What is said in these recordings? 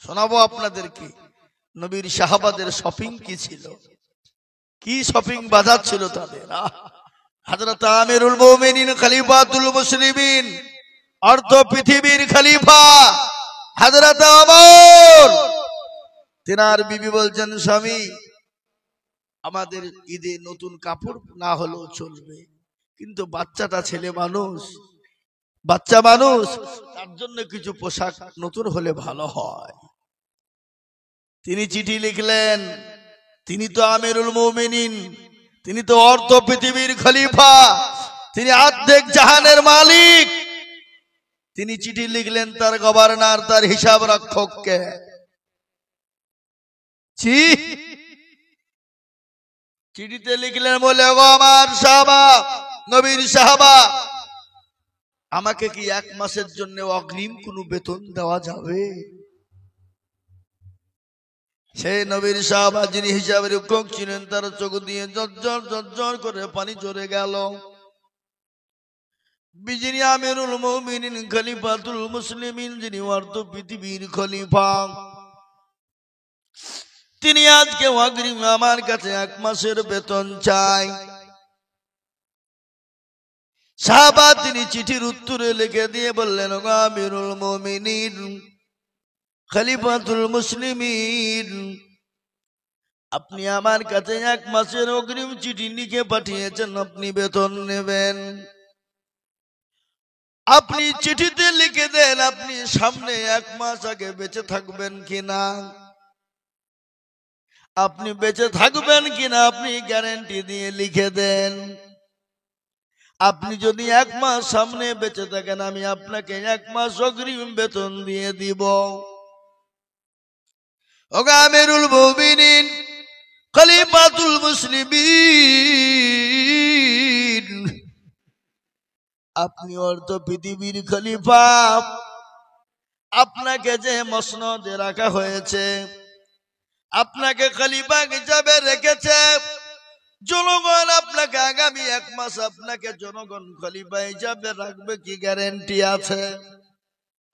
শোনাবো আপনাদেরকে নবীর সাহাবাদের শপিং কি ছিল, কি শপিং বাজার ছিল তাদের। হযরত আমিরুল মুমিনিন খলিফাতুল মুসলিমিন, অর্ধ পৃথিবীর খলিফা হযরত ওমর, তিনার বিবি বলছেন, স্বামী আমাদের ঈদে নতুন কাপড় না হলেও চলবে, কিন্তু বাচ্চাটা ছেলে মানুষ, বাচ্চা মানুষ, তার জন্য কিছু পোশাক নতুন হলে ভালো হয়। তিনি চিঠি লিখলেন, তিনি তো আমিরুল মুমিনিন, তিনি তো অর্ধ পৃথিবীর খলিফা, তিনি অর্ধেক জাহানের মালিক। তিনি চিঠি লিখলেন তার গভর্নর, তার হিসাব রক্ষককে। চিঠিতে লিখলেন, বলে গো আমার সাহাবা, নবীর সাহাবা, আমাকে কি 1 মাসের জন্য অগ্রিম কোনো বেতন দেওয়া যাবে? সেই নবীর সাহাবা যিনি হিসাব রক্ষক ছিলেন, তার চোখ দিয়ে ঝরঝর করে পানি ঝরে গেল। যিনি আমিরুল মুমিনিন খলিফাতুল মুসলিমিন, যিনি অর্ধ পৃথিবীর খলিফা, তিনি আজকে অগ্রিম আমার কাছে 1 মাসের বেতন চাই। সাহাবা তিনি চিঠির উত্তরে লিখে দিয়ে বললেন, আমিরুল মুমিনিন খলিফাতুল মুসলিমিন, আপনি আমার কাছে 1 মাসের অগ্রিম চিঠি লিখে পাঠিয়েছেন, আপনি বেতন নেবেন। আপনি চিঠিতে লিখে দেন আপনি সামনে 1 মাস আগে বেঁচে থাকবেন কিনা, আপনি বেঁচে থাকবেন কিনা আপনি গ্যারান্টি দিয়ে লিখে দেন। আপনি যদি 1 মাস সামনে বেঁচে থাকেন, আমি আপনাকে 1 মাস অগ্রিম বেতন দিয়ে দিব। ওগো আমিরুল মুমিনিন খলিফাতুল মুসলিমিন, আপনি অর্ধ পৃথিবীর খলিফা, আপনাকে যে মসনদে রাখা হয়েছে, আপনাকে খলিফা হিসাবে রেখেছে জনগণ, আপনাকে আগামী 1 মাস আপনাকে জনগণ খলিফা হিসাবে রাখবে কি গ্যারান্টি আছে?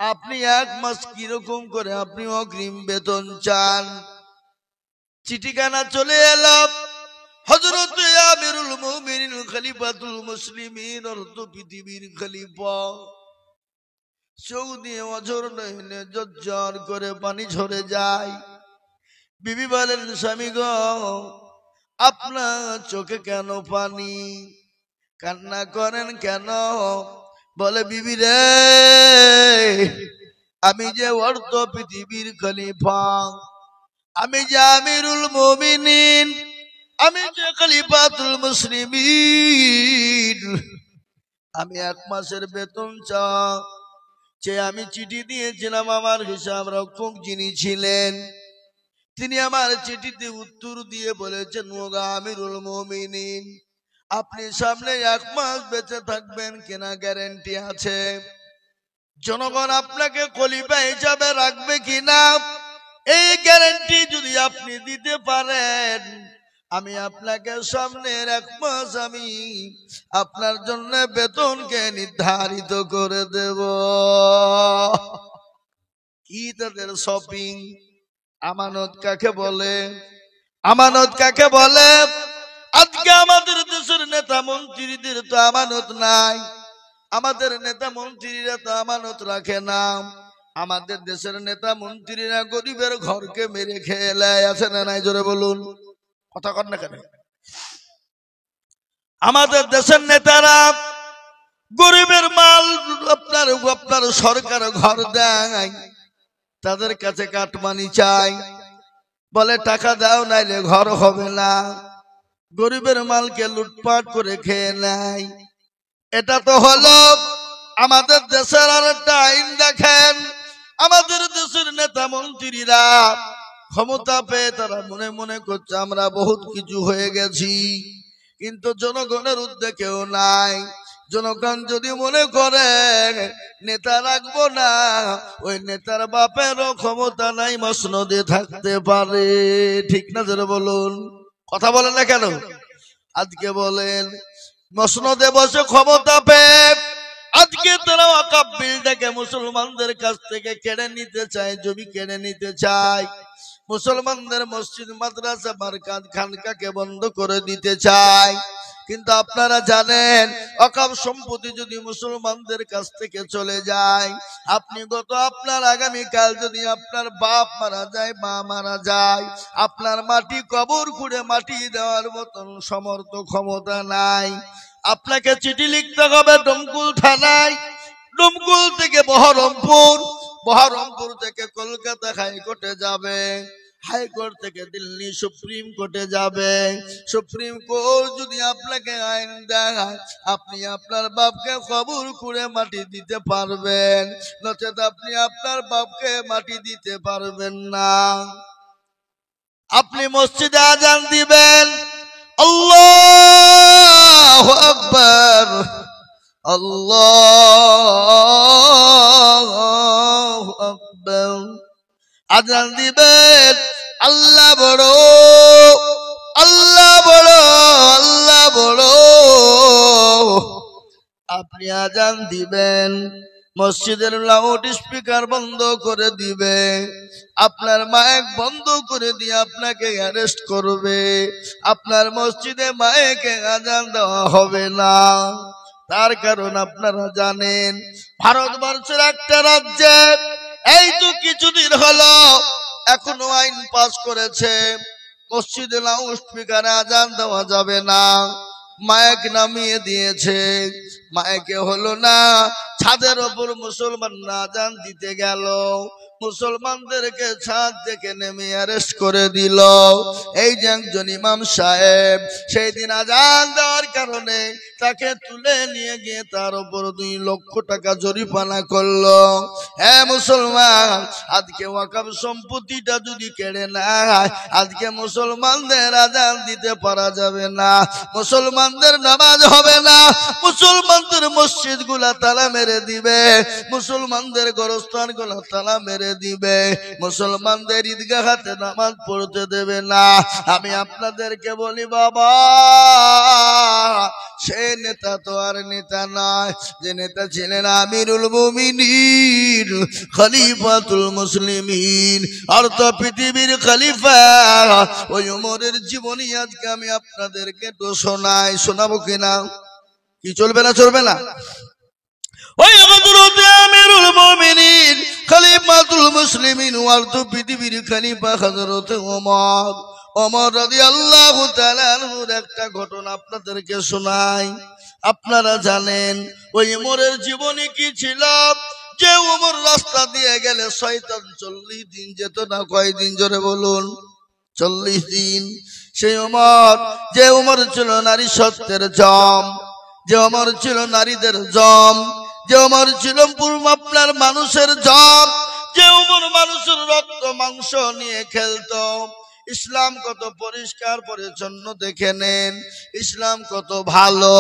আপনি 1 মাস কিরকম করে আপনি অগ্রিম বেতন চান? চিঠিখানা চলে এলো হযরত আমিরুল মুমিনিন খলিফাতুল মুসলিমিন, অর্ধ পৃথিবীর খলিফা, চোখ দিয়ে অঝর নয়নে ঝরঝর করে পানি ঝরে যায়। বিবি বলেন, স্বামী গো, আপনার চোখে কেন পানি, কান্না করেন কেন? বলে, বিবি রে, আমি যে অর্ধ পৃথিবীর খলিফা, আমি যে আমিরুল মুমিনিন, আমি যে খলিফাতুল মুসলিমিন, আমি 1 মাসের বেতন চেয়ে আমি চিঠি দিয়েছিলাম। আমার হিসাব রক্ষক যিনি ছিলেন, তিনি আমার চিঠিতে উত্তর দিয়ে বলেছেন, ওগো আমিরুল মুমিনিন, আপনি সামনে 1 মাস বেঁচে থাকবেন কিনা গ্যারান্টি আছে? জনগণ আপনাকে খলিফা হিসাবে রাখবে কিনা, এই গ্যারান্টি যদি আপনি দিতে পারেন, আমি আপনাকে সামনের 1 মাস আমি আপনার জন্য বেতনকে নির্ধারিত করে দেব। কি তাদের শপিং! আমানত কাকে বলে? আমানত কাকে বলে? আজকে আমাদের দেশের নেতা মন্ত্রীদের তো আমানত নাই, আমাদের নেতা মন্ত্রীরা তো আমানত রাখে না। আমাদের দেশের নেতা মন্ত্রীরা গরিবের ঘরকে মেরে খেয়ে নেয়, আছে না নাই? জোরে বলুন, কথা কন না কেন? আমাদের দেশের নেতারা গরিবের মাল আপনার সরকার ঘর দেয়, তাদের কাছে কাটমানি চাই, বলে টাকা দাও নাইলে ঘর হবে না। গরিবের মালকে লুটপাট করে খেয়ে নেয়। এটা তো হলো আমাদের দেশের আর একটা আইন। দেখেন, আমাদের দেশের নেতা মন্ত্রীরা ক্ষমতা পেয়ে তারা মনে মনে করছে আমরা বহুত কিছু হয়ে গেছি, কিন্তু জনগণের উদ্যোগেও নাই। জনগণ যদি মনে করে নেতা রাখবো না, ওই নেতার বাপেরও ক্ষমতা নাই মসনদে থাকতে পারে, ঠিক না? যারা বলুন, কথা বলেন না কেন? আজকে বলেন মসনদে বসে ক্ষমতা পেয়ে আজকে তারা ওয়াকফ বিলটাকে মুসলমানদের কাছ থেকে কেড়ে নিতে চায়, জমি কেড়ে নিতে চায়, মুসলমানদের মসজিদ মাদ্রাসা মারকাজ খানকাকে বন্ধ করে দিতে চায়। কিন্তু আপনারা জানেন ওয়াকফ সম্পত্তি যদি মুসলমানদের কাছ থেকে চলে যায়, আপনি আপনার আগামীকাল যদি আপনার বাপ মারা যায়, মা মারা যায়, আপনার মাটি কবর খুঁড়ে মাটি দেওয়ার মতন সমর্থ ক্ষমতা নাই। আপনাকে চিঠি লিখতে হবে ডোমকুল থানায়, ডোমকুল থেকে বহরমপুর, বহরমপুর থেকে কলকাতা হাইকোর্টে যাবে, হাইকোর্ট থেকে দিল্লি সুপ্রিম কোর্টে যাবে। সুপ্রিম কোর্ট যদি আপনাকে আইন দেয়, আপনি আপনার বাপকে কবর খুঁড়ে মাটি দিতে পারবেন, নচেত আপনি আপনার বাপকে মাটি দিতে পারবেন না। আপনি মসজিদে আজান দিবেন, আল্লাহু আকবার, আল্লাহু আকবার, আজান দিবেন, আল্লাহ বড়, আল্লাহ বড়, আল্লাহ বড়। আপনি আজান দিবেন, মসজিদের লাউড স্পিকার বন্ধ করে দিবে, আপনার মাইক বন্ধ করে দিয়ে আপনাকে অ্যারেস্ট করবে, আপনার মসজিদে মাইকে আজান দেওয়া হবে না। তার কারণ আপনারা জানেন ভারতবর্ষের একটা রাজ্যে এই তো কিছুদিন হলো এখনো আইন পাস করেছে, মসজিদে লাউড স্পিকারে আজান দেওয়া যাবে না, মাইক নামিয়ে দিয়েছে। মাইকে হলো না, ছাদের ওপর মুসলমান আজান দিতে গেল, মুসলমানদেরকে ছাদ থেকে নেমে অ্যারেস্ট করে দিল। এই যে একজন ইমাম সাহেব সেই দিন আজান দেওয়ার কারণে তাকে তুলে নিয়ে গিয়ে তার উপর 2 লক্ষ টাকা জরিমানা করলো। হ্যাঁ মুসলমান, আজকে ওয়াকফ সম্পত্তিটা যদি কেড়ে নেয়, আজকে মুসলমানদের আজান দিতে পারা যাবে না, মুসলমানদের নামাজ হবে না, মুসলমানদের মসজিদ গুলা তালা মেরে দিবে, মুসলমানদের গোরস্থান গুলা তালা মেরে দিবে, মুসলমানদের ঈদগাহতে নামাজ পড়তে দেবে না। আমি আপনাদেরকে বলি বাবা, সে নেতা তো আর নেতা নয়, যে নেতা ছিলেন আমিরুল মুমিনিন খলিফাতুল মুসলিমিন, অর্থ পৃথিবীর খলিফা, ওই ওমরের জীবনী আজকে আমি আপনাদেরকে তো শোনাই, শোনাবো কিনা? কি চলবে না? চলবে না? ওই হযরত আমিরুল মুমিনিন খলিফাতুল মুসলিমিন অর্থ পৃথিবীর খলিফা হযরত ওমর, ওমর রাদিয়াল্লাহু তাআলা আনহুর একটা ঘটনা আপনাদেরকে শোনাই। আপনারা জানেন ওই ওমরের জীবনী কি ছিল? যে ওমর রাস্তা দিয়ে গেলে শয়তান 40 দিন যেত না। কয়দিন? জোরে বলুন। 40 দিন। সেই ওমর, যে ওমর ছিল নারী সত্যের জম, যে ওমর ছিল নারীদের জম, যে ওমর ছিল আপনার মানুষের জম, যে ওমর মানুষের রক্ত মাংস নিয়ে খেলতো। ইসলাম কত পরিষ্কার পরিচ্ছন্ন দেখে নেন, ইসলাম কত ভালো।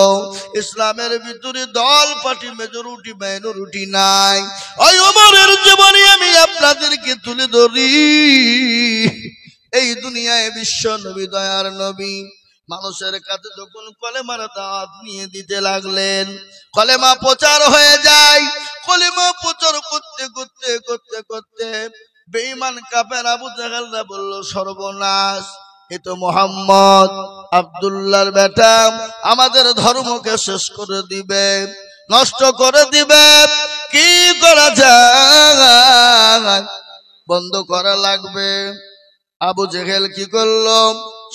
ইসলামের ভিতরে দল পার্টি মেজরিটি মাইনরিটি নাই। ওই ওমরের জীবনী আমি আপনাদেরকে তুলে ধরি। এই দুনিয়ায় বিশ্ব নবী, দয়ার নবী মানুষের কাছে যখন কলেমার দাওয়াত নিয়ে দিতে লাগলেন, কলেমা প্রচার হয়ে যায়। কলেমা প্রচার করতে করতে করতে করতে বেঈমান কাফের আবু জাহেলরা বলল, সর্বনাশ, এ তো মুহাম্মদ আব্দুল্লাহর বেটা, আমাদের ধর্মকে শেষ করে দিবে, নষ্ট করে দিবে। কি করা যায়? বন্ধ করা লাগবে। আবু জেহেল কি করলো?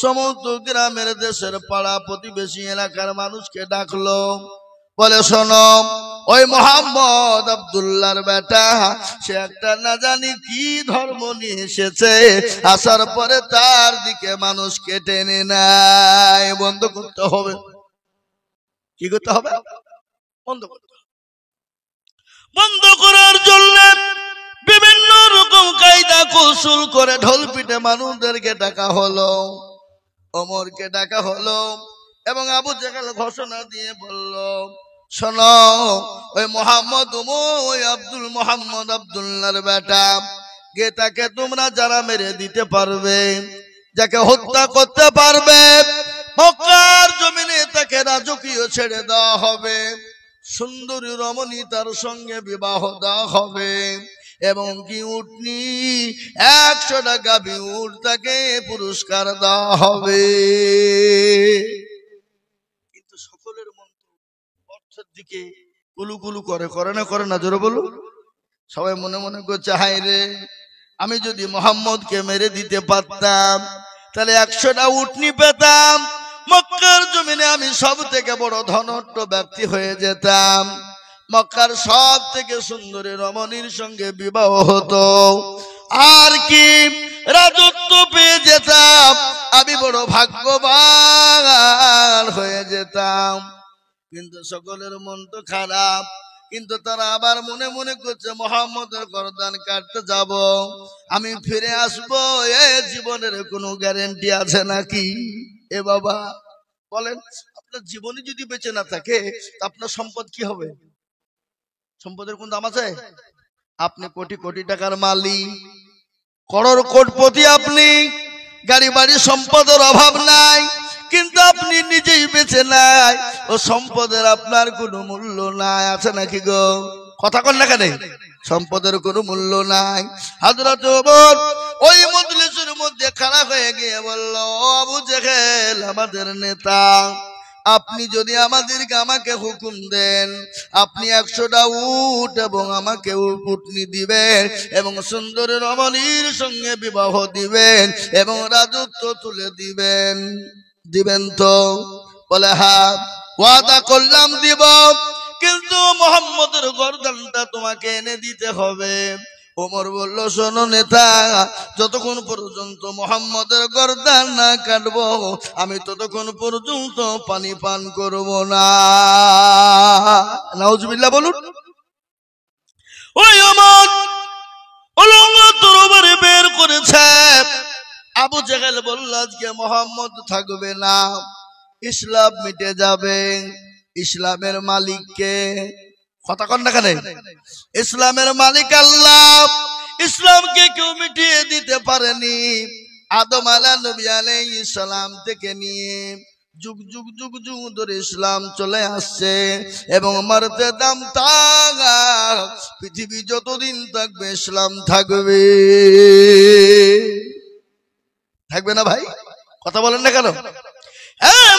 সমস্ত গ্রামের, দেশের, পাড়া প্রতিবেশী এলাকার মানুষকে ডাকলো, বলে শোনো, ওই মোহাম্মদ আব্দুল্লাহর বেটা সে একটা না জানি কি ধর্ম নিয়ে এসেছে, আসার পরে তার দিকে মানুষকে টেনে নেয়। বন্ধ করতে হবে। কি করতে হবে? বন্ধ করতে হবে। বন্ধ করার জন্য বিভিন্ন রকম কায়দা কৌশল করে ঢোল পিটে মানুষদেরকে ডাকা হলো, ওমরকে ডাকা হলো, এবং আবু জাহেল ঘোষণা দিয়ে বলল, শোনো, ওই মোহাম্মদ ওই মোহাম্মদ আব্দুল্লাহর বেটা, গে তাকে তোমরা যারা মেরে দিতে পারবে, যাকে হত্যা করতে পারবে, মক্কার জমিনে তাকে রাজকীয় ছেড়ে দেওয়া হবে। সুন্দরী রমণী তার সঙ্গে বিবাহ দেওয়া হবে এবং কি উটনি 100 টাকা উট তাকে পুরস্কার দেওয়া হবে। কিন্তু সকলের মন অর্থের দিকে কুলুকুলু করে না জোরে বলুন। সবাই মনে মনে করছে হায় রে, আমি যদি মোহাম্মদকে মেরে দিতে পারতাম তাহলে 100টা উটনি পেতাম, মক্কার জমিনে আমি সব থেকে বড় ধনট্ট ব্যক্তি হয়ে যেতাম, মক্কার সব থেকে সুন্দরী রমণীর সঙ্গে বিবাহ হতো, আর কি রাজত্ব পেয়ে যেতাম, আমি বড় ভাগ্যবান হয়ে যেতাম। কিন্তু সকলের মন তো খারাপ, কিন্তু তারা আবার মনে মনে করছে মুহাম্মদের গর্দান কাটতে যাব, আমি ফিরে আসবো, এ জীবনের কোনো গ্যারান্টি আছে নাকি? এ বাবা বলেন, আপনার জীবনে যদি বেঁচে না থাকে আপনার সম্পদ কি হবে? সম্পদের কোন দাম আছে? আপনি কোটি কোটি টাকার মালিক, কোটিপতি, আপনি গাড়ি বাড়ি সম্পদের অভাব নাই, কিন্তু আপনি নিজেই বেঁচে নাই, ও সম্পদের আপনার কোনো মূল্য নাই, আছে নাকি গো? কথা কন না কেন? সম্পদের কোনো মূল্য নাই। হযরত ওমর ওই মজলিসের মধ্যে খাড়া হয়ে গিয়ে বলল, আবু জেহেল আমাদের নেতা, আপনি যদি আমাকে হুকুম দেন, আপনি 100টা উট এবং আমাকে উটনি দিবেন এবং সুন্দরী রমণীর সঙ্গে বিবাহ দিবেন এবং রাজত্ব তুলে দিবেন তো? বলে হ্যাঁ, ওয়াদা করলাম দিব, কিন্তু মুহাম্মদের গর্দানটা তোমাকে এনে দিতে হবে। ওমর বলল, শোনো নেতা, যতক্ষণ পর্যন্ত মুহাম্মদের গর্দান না কাটবো আমি ততক্ষণ পর্যন্ত পানি পান করব না। নাউজুবিল্লাহ বলুন। ওই ওমর অলঙ্গ তরবারি বের করেছে। আবু জেহেল বলল, আজকে মুহাম্মদ থাকবে না, ইসলাম মিটে যাবে। ইসলামের মালিক কে? কথা কন না কেন? ইসলামের মালিক আল্লাহ। ইসলামকে কেউ মিটিয়ে দিতে পারেনি। আদম নবী আলাইহিস সালাম থেকে নিয়ে যুগ যুগ যুগ যুগ ধরে ইসলাম চলে আসছে এবং মারতে দাম পৃথিবী যতদিন থাকবে ইসলাম থাকবে। থাকবে না ভাই? কথা বলেন না কেন?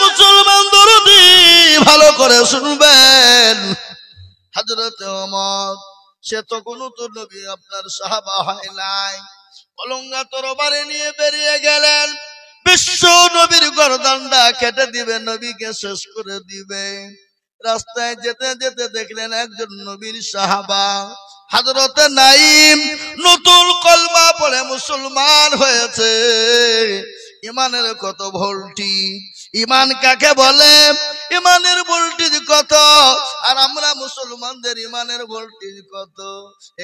মুসলমান দরদি ভালো করে শুনবেন, হযরত ওমর সে তো কোনো তো নবী আপনার সাহাবা হয় নাই, অলঙ্গা তরবারি নিয়ে বেরিয়ে গেলেন, বিশ্ব নবীর গর্দানটা কেটে দিবে, নবীকে শেষ করে দিবে। রাস্তায় যেতে যেতে দেখলেন একজন নবীর সাহাবা হযরত নাঈম নতুন কলমা পড়ে মুসলমান হয়েছে। ইমানের কত ভোল্টেজ! ইমান কাকে বলে? ইমানের ভোল্টেজ কত? আর আমরা মুসলমানদের ইমানের ভোল্টেজ কত?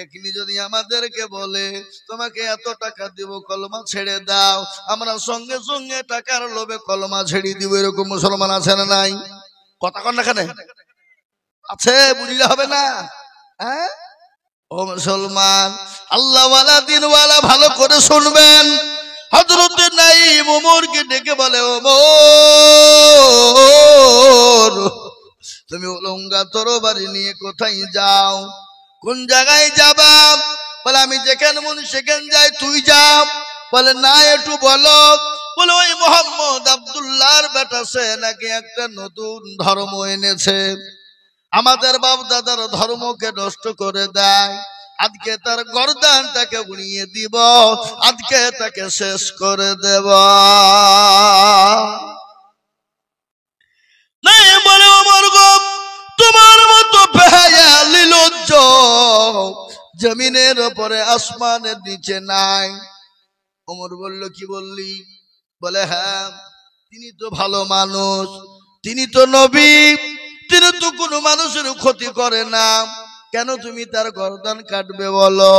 এখনি যদি আমাদেরকে বলে তোমাকে এত টাকা দিব, কলমা ছেড়ে দাও, আমরা সঙ্গে সঙ্গে টাকার লোভে কলমা ছেড়ে দিব। এরকম মুসলমান আছে না নাই? কথা কন না কেন? আছে, বুঝলে হবে না? হ্যাঁ ও মুসলমান, আল্লাহওয়ালা দিনওয়ালা ভালো করে শুনবেন। হযরত নাঈম ওমরকে ডেকে বলে, ওমর তুমি অলঙ্গা তরবারি নিয়ে কোথায় যাও? কোন জায়গায় যাবা? বলে আমি যেখানে মনে সেখানে যাই, তুই যা। বলে না, একটু বলো। বলে ওই মুহাম্মদ আব্দুল্লাহর বেটা, সে নাকি একটা নতুন ধর্ম এনেছে, আমাদের বাপ দাদার ধর্মকে নষ্ট করে দেয়, আজকে তার গর্দানটাকে উড়িয়ে দিব, আজকে তাকে শেষ করে দেব। নাই বলে ওমর গো, তোমার মতো বেহায়া নির্লজ্জ জমিনের উপরে আসমানের নিচে নাই। ওমর বলল, কি বললি? বলে হ্যাঁ, তিনি তো ভালো মানুষ, তিনি তো নবী, তিনি তো কোনো মানুষের ক্ষতি করে না, কেন তুমি তার গর্দান কাটবে? বলো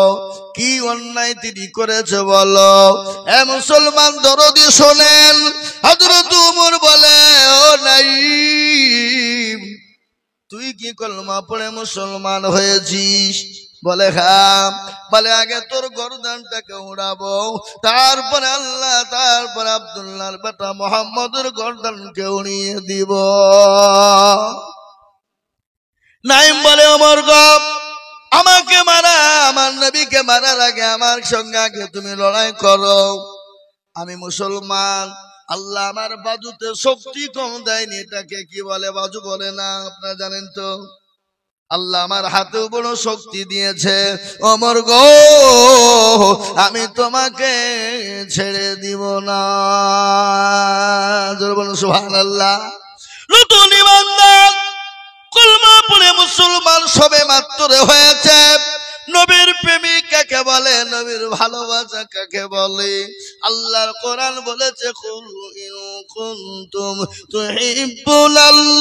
কি অন্যায় তিনি করেছে বলো। এ মুসলমান দরদি শোনেন, হযরত ওমর বলে, ও নাঈম তুই কি কলমা পড়ে মুসলমান হয়েছিস? বলে হ্যাঁ। বলে আগে তোর গর্দানটাকে উড়াবো, তারপরে আল্লাহ, তারপরে আব্দুল্লাহর বেটা মুহাম্মদের গর্দানকে উড়িয়ে দিব। নাইম বলে ওমর গো, আমাকে মারা, আমার নবীকে মারার আগে আমার সঙ্গে আগে তুমি লড়াই করো। আমি মুসলমান, আল্লাহ আমার বাজুতে শক্তি কম দেয়নি, এটাকে কি বলে? বাজু বলে না, আপনারা জানেন তো। আল্লাহ আমার হাতেও বড় শক্তি দিয়েছে। ওমর গো, আমি তোমাকে ছেড়ে দিব না। জোরে বলুন সুবহানাল্লাহ। নতুন ইমানদার, কলমা পড়ে মুসলমান সবে মাত্র হয়েছে। নবীর প্রেমিক কাকে বলে? নবীর ভালোবাসা কাকে বলে? আল্লাহর কোরআন বলেছে, কুল ইন কুনতুম তুহিব্বুনাল্লাহ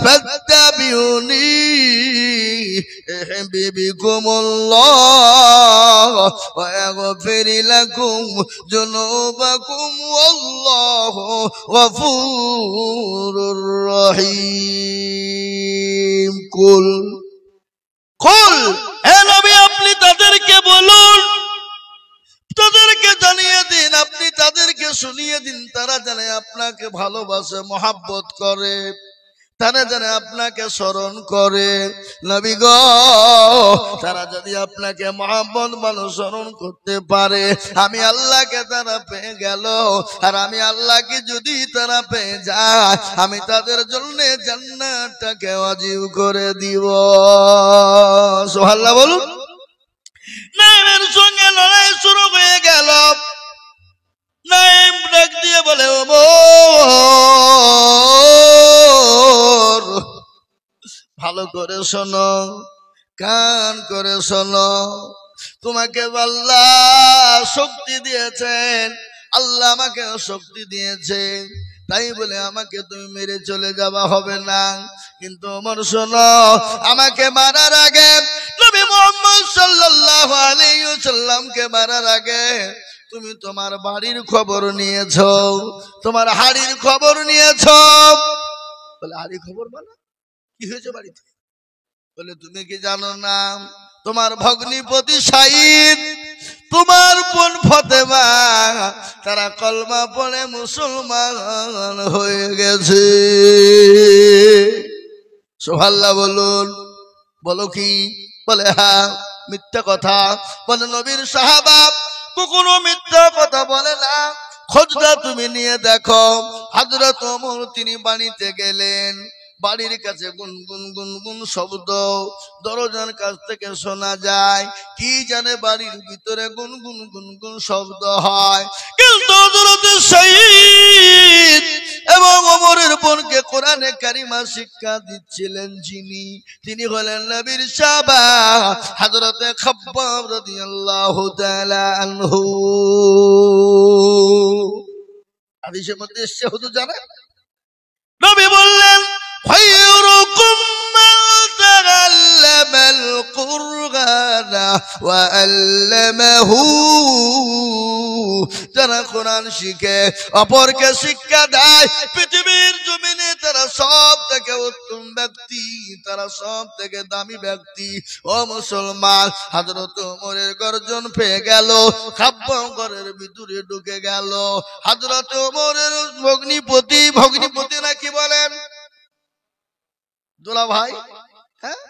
ফাত্তাবিউনি ইউহিব্বুকুমুল্লাহ ওয়া ইয়াগফির লাকুম যুনুবাকুম ওয়াল্লাহু গফুরুর রহিম। কুল কুল, হে নবী আপনি তাদেরকে বলুন, তাদেরকে জানিয়ে দিন, আপনি তাদেরকে শুনিয়ে দিন, তারা জানে আপনাকে ভালোবাসে, মহাব্বত করে, তারা জানে আপনাকে স্মরণ করে। নবী গো, তারা যদি আপনাকে মহাব্বত মানুষ স্মরণ করতে পারে, আমি আল্লাহকে তারা পেয়ে গেল। আর আমি আল্লাহকে যদি তারা পেয়ে যায়, আমি তাদের জন্য জান্নাতটাকে ওয়াজিব করে দিব। সুবহানাল্লাহ বলুন। নাইমের সঙ্গে লড়াই শুরু হয়ে গেল। নাইম ডাক দিয়ে বলে, ওমর ভালো করে শোনো, কান করে শোনো, তোমাকে আল্লাহ শক্তি দিয়েছেন, আল্লাহ আমাকে শক্তি দিয়েছেন, তাই বলে আমাকে তুমি মেরে চলে যাওয়া হবে না। কিন্তু ওমর শোনো, আমাকে মারার আগে, নবী মুহাম্মদ সাল্লাল্লাহু আলাইহি ওয়াসাল্লামকে মারার আগে তুমি তোমার বাড়ির খবর নিয়েছো, তোমার হাড়ির খবর নিয়েছো। বলে হাড়ির খবর মানে কি হয়েছে বাড়িতে? বলে তুমি কি জানো না, তোমার ভগ্নিপতি শাহিদ, তোমার বোন ফাতেমা, তারা কলমা পড়ে মুসলমান হয়ে গেছে। সুবহানাল্লাহ বলুন। বলো কি? বলে হ্যাঁ। মিথ্যা কথা বলে নবীর সাহাবা কখনো মিথ্যা কথা বলে না। খোঁজটা তুমি নিয়ে দেখো। হযরত ওমর তিনি বাড়িতে গেলেন, বাড়ির কাছে গুনগুন গুনগুন শব্দ দরজার কাছ থেকে শোনা যায়। কি জানে বাড়ির ভিতরে গুনগুন গুনগুন শব্দ হয়। কিন্তু হযরত শহীদ এবং ওমরের বোনকে কোরআনে কারিমা শিক্ষা দিচ্ছিলেন যিনি, তিনি হলেন নবীর সাহাবা হযরত খাব্বাব রাদিয়াল্লাহু তাআলা আনহু। হাদিসের মধ্যে এসেছে, হুজুর জানেন, নবী বললেন, خيركم من تعلم القرآن وعلمه। যারা কোরআন শিখে অপরকে শিক্ষা দেয়, পৃথিবীর জমিনে তারা সব থেকে উত্তম ব্যক্তি, তারা সব থেকে দামি ব্যক্তি। ও মুসলমান, হযরত ওমরের গর্জন পেয়ে গেল, খাব্বাব ঘরের ভিতরে ঢুকে গেল। হযরত ওমরের ভগ্নিপতি, ভগ্নিপতি না কি বলেন, দোলা ভাই, হ্যাঁ,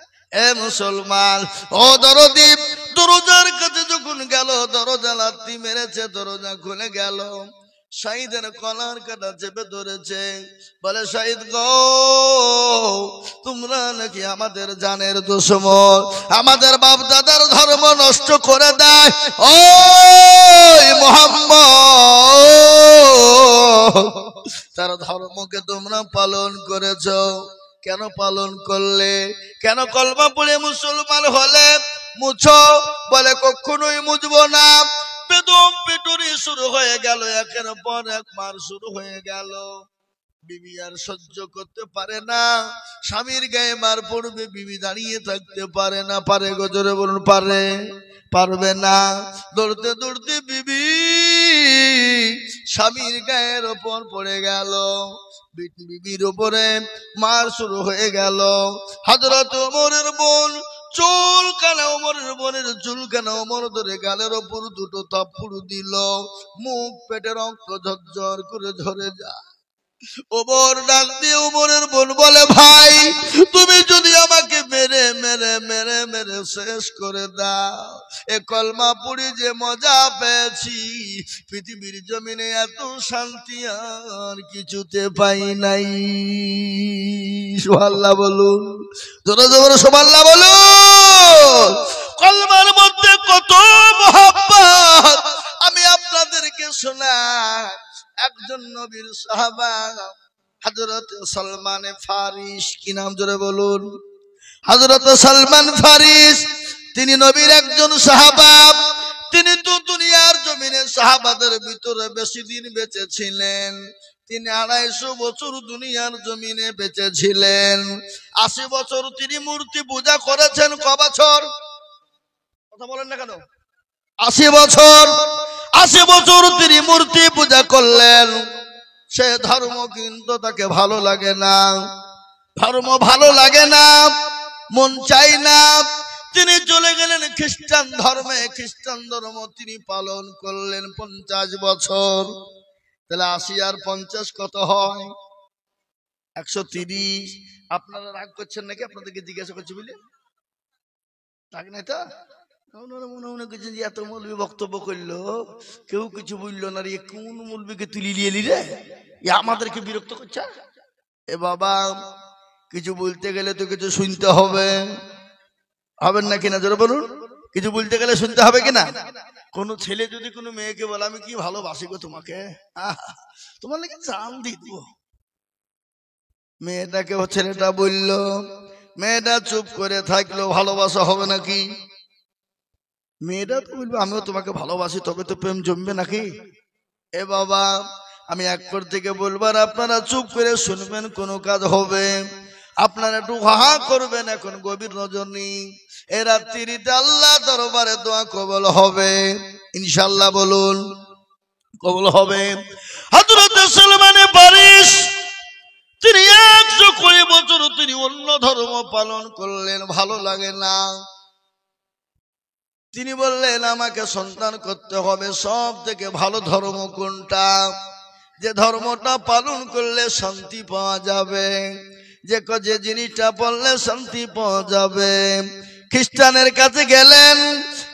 এ মুসলমান ও দরদি, দরজার কাছে যখন গেল, দরজা লাথি মেরেছে, দরজা খুলে গেল। শহীদের কলার কাটা চেপে ধরেছে, বলে শহীদ গো, তোমরা নাকি আমাদের জানের দুশমন, আমাদের বাপ দাদার ধর্ম নষ্ট করে দেয়। ও মুহাম্মদ, তার ধর্মকে তোমরা পালন করেছো, কেন পালন করলে? কেন কলমা পড়ে মুসলমান হলে? মুছো। বলে কখনোই মুছবো না। বেদম পেটুরি শুরু হয়ে গেল, একের পর এক মার শুরু হয়ে গেল। বিবি আর সহ্য করতে পারে না, স্বামীর গায়ে মার পড়বে, বিবি দাঁড়িয়ে থাকতে পারে না। পারে গো, জোরে বলুন, পারে? পারবে না। দৌড়তে দৌড়তে বিবি স্বামীর গায়ের ওপর পড়ে গেল, বিবির উপরে মার শুরু হয়ে গেল। হযরত ওমরের বোন চুলকানা, ওমরের বোনের চুলকানা ওমর ধরে গালের ওপর দুটো থাপ্পড় দিল, মুখ পেটে রক্ত ঝরঝর করে ঝরে যায়। ওমর ডাক দিয়ে ওমরের বোন বলে, ভাই তুমি যদি আমাকে মেরে মেরে মেরে মেরে শেষ করে দাও, এ কলমা পড়ে যে মজা পেয়েছি পৃথিবীর জমিনে এত শান্তি আর কিছুতে পাই নাই। সুবহানাল্লাহ বলুন, জোরে জোরে সুবহানাল্লাহ বলুন। কলমার মধ্যে কত মহব্বত আমি আপনাদেরকে শোনাই। একজন নবীর সাহাবা হযরত সালমান ফারিস, কি নাম জোরে বলুন? হযরত সালমান ফারিস, তিনি নবীর একজন সাহাবা। তিনি তো দুনিয়ার জমিনে সাহাবাদের ভিতরে বেশি দিন বেঁচে ছিলেন। তিনি 250 বছর দুনিয়ার জমিনে বেঁচে ছিলেন। 80 বছর তিনি মূর্তি পূজা করেছেন। ক বছর? কথা বলেন না কেন? 80 বছর। 80 বছর তিনি মূর্তি পূজা করলেন। সে ধর্ম কিন্তু তাকে ভালো লাগে না, ধর্ম ভালো লাগে না, মন চাই না। তিনি চলে গেলেন খ্রিস্টান ধর্মে। খ্রিস্টান ধর্ম তিনি পালন করলেন 50 বছর। তাহলে 80 আর 50 কত হয়? 130। আপনারা রাগ করছেন নাকি? আপনাদেরকে জিজ্ঞাসা করছি বুঝলে, রাগ নাই তো? মনে মনে করছেন যে এত মৌলবি বক্তব্য করলো, কেউ কিছু বললো না রে, কোন মৌলবিকে তুলি নিয়ে এলি রে, আমাদেরকে বিরক্ত করছে। এ বাবা, কিছু বলতে গেলে তো কিছু শুনতে হবে, হবেন না কিনা জোরে বলুন? কিছু বলতে গেলে শুনতে হবে কিনা? কোন ছেলে যদি কোনো মেয়েকে বলে আমি কি ভালোবাসি গো তোমাকে, তোমার নাকি জান দিয়ে দিব, মেয়েটাকে ছেলেটা বলল, মেয়েটা চুপ করে থাকলো, ভালোবাসা হবে নাকি? মেয়েটা তো বলবে আমিও তোমাকে ভালোবাসি, তবে তো প্রেম জমবে নাকি? এ বাবা, আমি এক পর থেকে বলবার আপনারা চুপ করে শুনবেন, কোনো কাজ হবে? আপনারা একটু হা করবেন। এখন গভীর রজনী, এ রাত্রিতে আল্লাহ দরবারে দোয়া কবুল হবে ইনশাআল্লাহ। বলুন কবুল হবে। হযরত সালমান ফারিস তিনি 120 বছর তিনি অন্য ধর্ম পালন করলেন, ভালো লাগে না। তিনি বললেন আমাকে সন্তান করতে হবে। সব থেকে ভালো ধর্ম কোনটা? যে ধর্মটা পালন করলে শান্তি পাওয়া যাবে, যে জিনিসটা পড়লে শান্তি পাওয়া যাবে। খ্রিস্টানের কাছে গেলেন,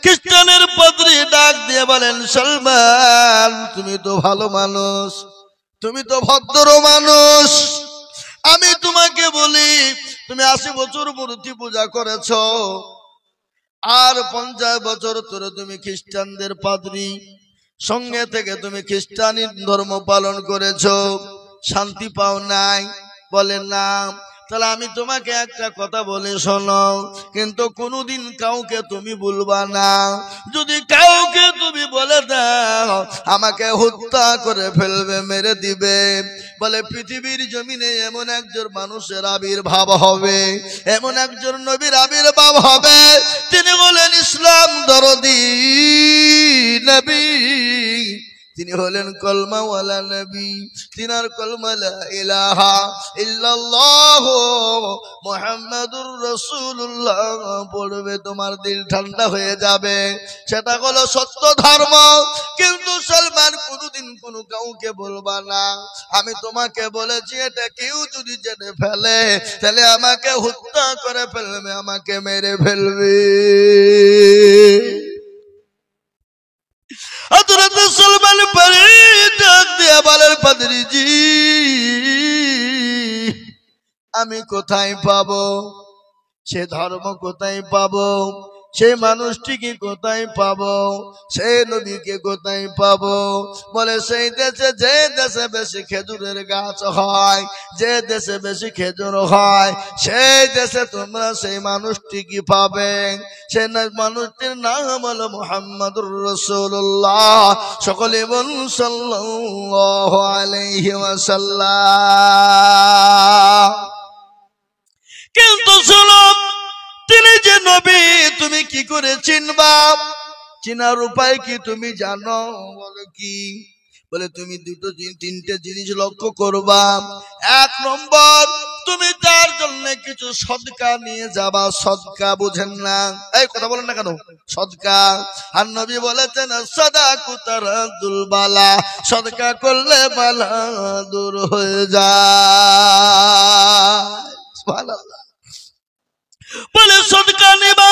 খ্রিস্টানের পাদ্রী ডাক দিয়ে বলেন, সালমান তুমি তো ভালো মানুষ, তুমি তো ভদ্র মানুষ, আমি তোমাকে বলি তুমি 80 বছর মূর্তি পূজা করেছো, আর 50 বছর ধরে তুমি খ্রিস্টানদের পাদ্রী সঙ্গে থেকে তুমি খ্রিস্টানি ধর্ম পালন করেছো, শান্তি পাও নাই? বলে না। তাহলে আমি তোমাকে একটা কথা বলে শোনো, কিন্তু কোনোদিন কাউকে তুমি বলবা না। যদি কাউকে তুমি বলে দাও আমাকে হত্যা করে ফেলবে, মেরে দিবে। বলে পৃথিবীর জমিনে এমন একজন মানুষের আবির্ভাব হবে, এমন একজন নবীর আবির্ভাব হবে, তিনি হলেন ইসলাম দরদি নবী, তিনি হলেন কলমাওয়ালা নবী। তিনার কলমা লা ইলাহা ইল্লাল্লাহ মুহাম্মাদুর রাসূলুল্লাহ পড়বে, তোমার দিল ঠান্ডা হয়ে যাবে। সেটা হলো সত্য ধর্ম। কিন্তু সালমান কোনোদিন কোনো কাউকে বলবা না, আমি তোমাকে বলেছি, এটা কেউ যদি জেনে ফেলে তাহলে আমাকে হত্যা করে ফেলবে, আমাকে মেরে ফেলবে। হযরত সালমান ফারিস ডাক দিয়ে বলেন, পাদ্রীজি আমি কোথায় পাবো সে ধর্ম, কোথায় পাবো সে মানুষটিকে, কোথায় পাবো সে নবীকে, কোথায় পাবো? বলে সেই দেশে, যে দেশে বেশি খেজুরের গাছ হয়, যে দেশে বেশি খেজুর হয়, সেই দেশে তোমরা সেই মানুষটিকে পাবে। সে মানুষটির নাম হলো মুহাম্মাদুর রাসূলুল্লাহ। সকলে বলুন সাল্লাল্লাহু আলাইহি ওয়াসাল্লাম। কিন্তু শোনো, তিনি যে নবী তুমি কি করে চিনবা? চিনার উপায় কি তুমি জানো? বলে কি? বলে তুমি তিনটে জিনিস লক্ষ্য করবা। 1 নম্বর, তুমি তার জন্য জন্য কিছু সদকা নিয়ে যাবা। সদকা বুঝেন না? এই কথা বলেন না কেন? সদকা। আর নবী বলেছেন সাদাকু তারাদুল বালা, সদকা করলে বালা দূর হয়ে যায়। সুবহানাল্লাহ। বলে সদকা নিবা,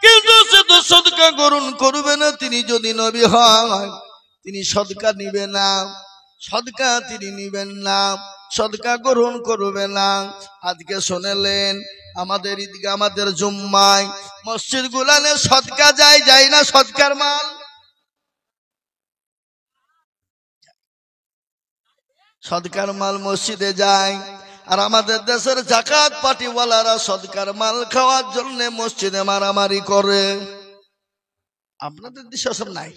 কিন্তু সে তো সদকা গ্রহণ করবে না। তিনি যদি নবী হয় তিনি সদকা নিবে না, সদকা তিনি নিবেন না, সদকা গ্রহণ করবে না। আজকে শুনলেন আমাদের ঈদগাহ, আমাদের জুম্মায়, মসজিদ গুলানে সদকা যায় না? সদকার মাল, সদকার মাল মসজিদে যায়। আর আমাদের দেশের জাকাত পার্টিওয়ালারা সদকার মাল খাওয়ার জন্য মসজিদে মারামারি করে। আপনাদের দেশে সব নাই?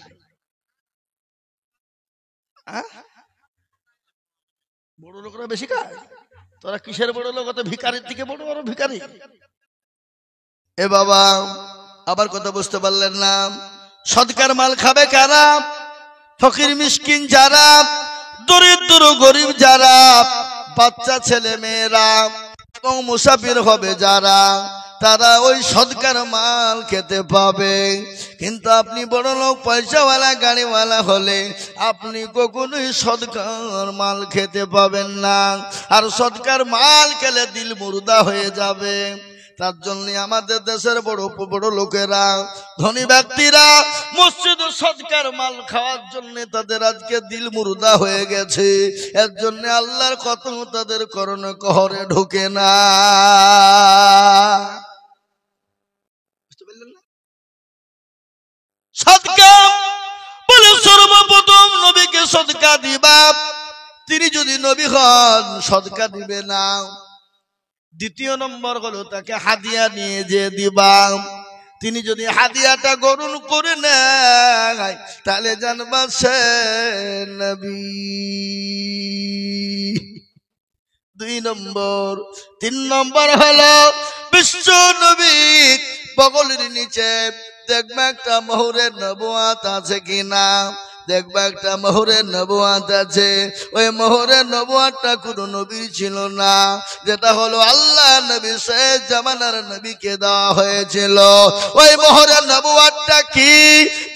বড় লোকরা বেশি খায়। তোরা কিসের বড় লোক? তো ভিখারির থেকে বড় বড় ভিখারি। এ বাবা, আবার কথা বুঝতে পারলেন না? সদকার মাল খাবে কারা? ফকির মিসকিন যারা, দরিদ্র গরিব যারা, বাচ্চা ছেলে মেয়েরা এবং মুসাফির হবে যারা, তারা ওই সদকার মাল খেতে পাবে। কিন্তু আপনি বড় লোক, পয়সাওয়ালা, গাড়িওয়ালা হলে আপনি কখনোই সদকার মাল খেতে পাবেন না। আর সদকার মাল খেলে দিল মুর্দা হয়ে যাবে। তার জন্য আমাদের দেশের বড় বড় লোকেরা, ধনী ব্যক্তিরা মসজিদ সদকার মাল খাওয়ার জন্য তাদের আজকে দিল মুর্দা হয়ে গেছে। এর জন্য আল্লাহর কত তাদের করণে কহরে ঢোকে না। সদকা বলে সর্বপ্রথম নবীকে সদকা দিবা। তিনি যদি নবী হন সদকা দিবে না। দ্বিতীয় নম্বর হলো তাকে হাদিয়া নিয়ে যে দিবা। তিনি যদি হাদিয়াটা গ্রহণ করে নেয় তাহলে জানবা সে নবী। 2 নম্বর। 3 নম্বর হলো বিশ্ব নবী বগলের নিচে দেখবে একটা মোহরের নবুয়াত আছে কিনা। দেখবা একটা মোহরের নবুয়াত আছে। ওই মোহরের নবুয়াতটা কোনো নবীর ছিল না, যেটা হলো আল্লাহ নবী শেষ জামানার নবীকে দেওয়া হয়েছিল। ওই মোহরের নবুয়াতটা কি?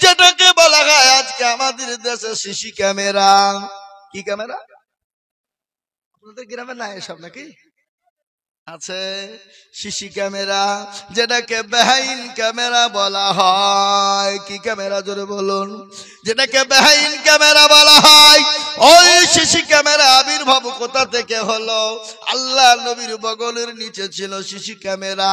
যেটাকে বলা হয় আজকে আমাদের দেশে সিসি ক্যামেরা। কি ক্যামেরা? আপনাদের গ্রামে না এসব নাকি? আছে সিসি ক্যামেরা, যেটাকে বেআইন ক্যামেরা বলা হয়। কি ক্যামেরা? জোরে বলুন। যেটাকে বেআইন ক্যামেরা বলা হয়। ওই সিসি ক্যামেরা আবির্ভাব কোথা থেকে হলো? আল্লাহ নবীর বগলের নিচে ছিল সিসি ক্যামেরা,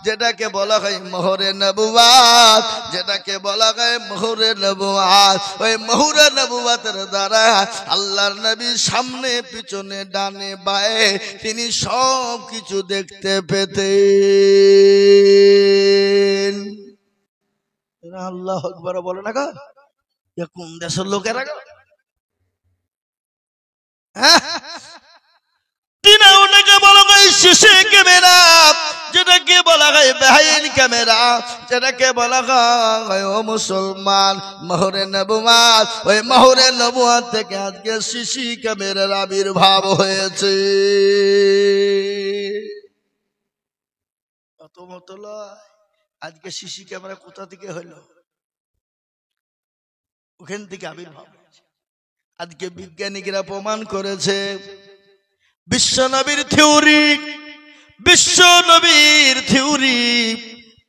যেটাকে বলা হয় মোহরে নবুয়াত। যেটাকে বলা হয় মোহরে নবুয়াত। ওই মোহরে নবুয়াতের দ্বারা আল্লাহর নবীর সামনে পিছনে ডানে বায়ে তিনি সব কিছু দেখতে পেতেন। আল্লাহু আকবার বলে না গো? কোন দেশের লোকেরা গো? ওটাকে বলা হয় সিসি ক্যামেরা, যেটাকে বলা হয় বেআইন ক্যামেরা, যেটাকে বলা হয় ও মুসলমান মোহরে নবুয়াত। ওই মোহরে নবুয়াত থেকে আজকে সিসি ক্যামেরার আবির্ভাব হয়েছে। কত মতলা আজকে সিসি ক্যামেরা কোথা থেকে হলো? ওখান থেকে আবির্ভাব। আজকে বিজ্ঞানীরা প্রমাণ করেছে বিশ্ব নবীর থিওরি, বিশ্ব নবীর থিওরি,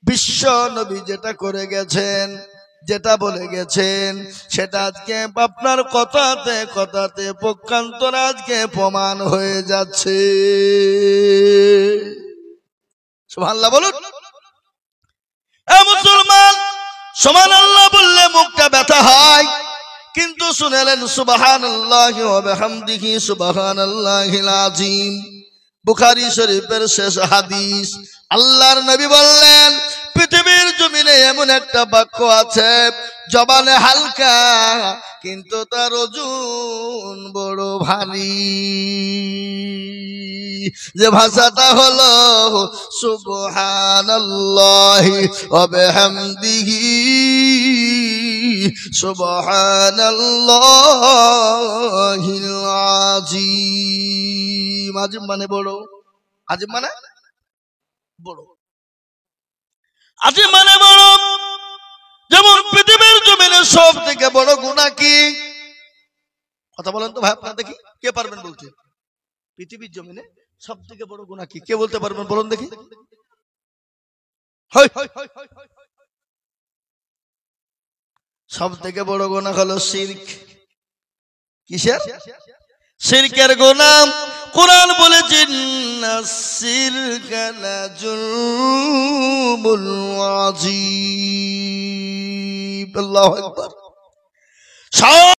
বিশ্ব নবী যেটা করে গেছেন, যেটা বলে গেছেন, সেটা আজকে আপনার কথাতে কথাতে পক্ষান্তর আজকে প্রমাণ হয়ে যাচ্ছে। সুবহানাল্লাহ বলুন। এ মুসলমান, সুবহানাল্লাহ বললে মুখটা ব্যথা হয়, কিন্তু শুনেলেন সুবহানাল্লাহি ওয়া বিহামদিহি সুবহানাল্লাহিল আযীম। বুখারী শরীফের শেষ হাদিস। আল্লাহর নবী বললেন পৃথিবীর জমিনে এমন একটা বাক্য আছে জবানে হালকা কিন্তু তার ওজন বড় ভারী। যে ভাষাটা হলো সুবহানাল্লাহি ওয়া বিহামদিহি সুবহানাল্লাহিল আযীম। আযীম মানে বড়, আযীম মানে বড়। আজি মানে বড়, যেমন পৃথিবীর জমিনে সব থেকে বড় গুনাহ কি? কথা বলেন তো ভাই, আপনারা দেখি কে পারবেন বলতে। পৃথিবীর জমিনে সব থেকে বড় গুনাহ কি, কে বলতে পারবেন বলুন দেখি। সব থেকে বড় গুনাহ হলো শিরক। কিসের? শিরকের গুনাহ। কুরআন বলেছে শিরকা লাযুলমুল আযীম। আল্লাহু আকবার।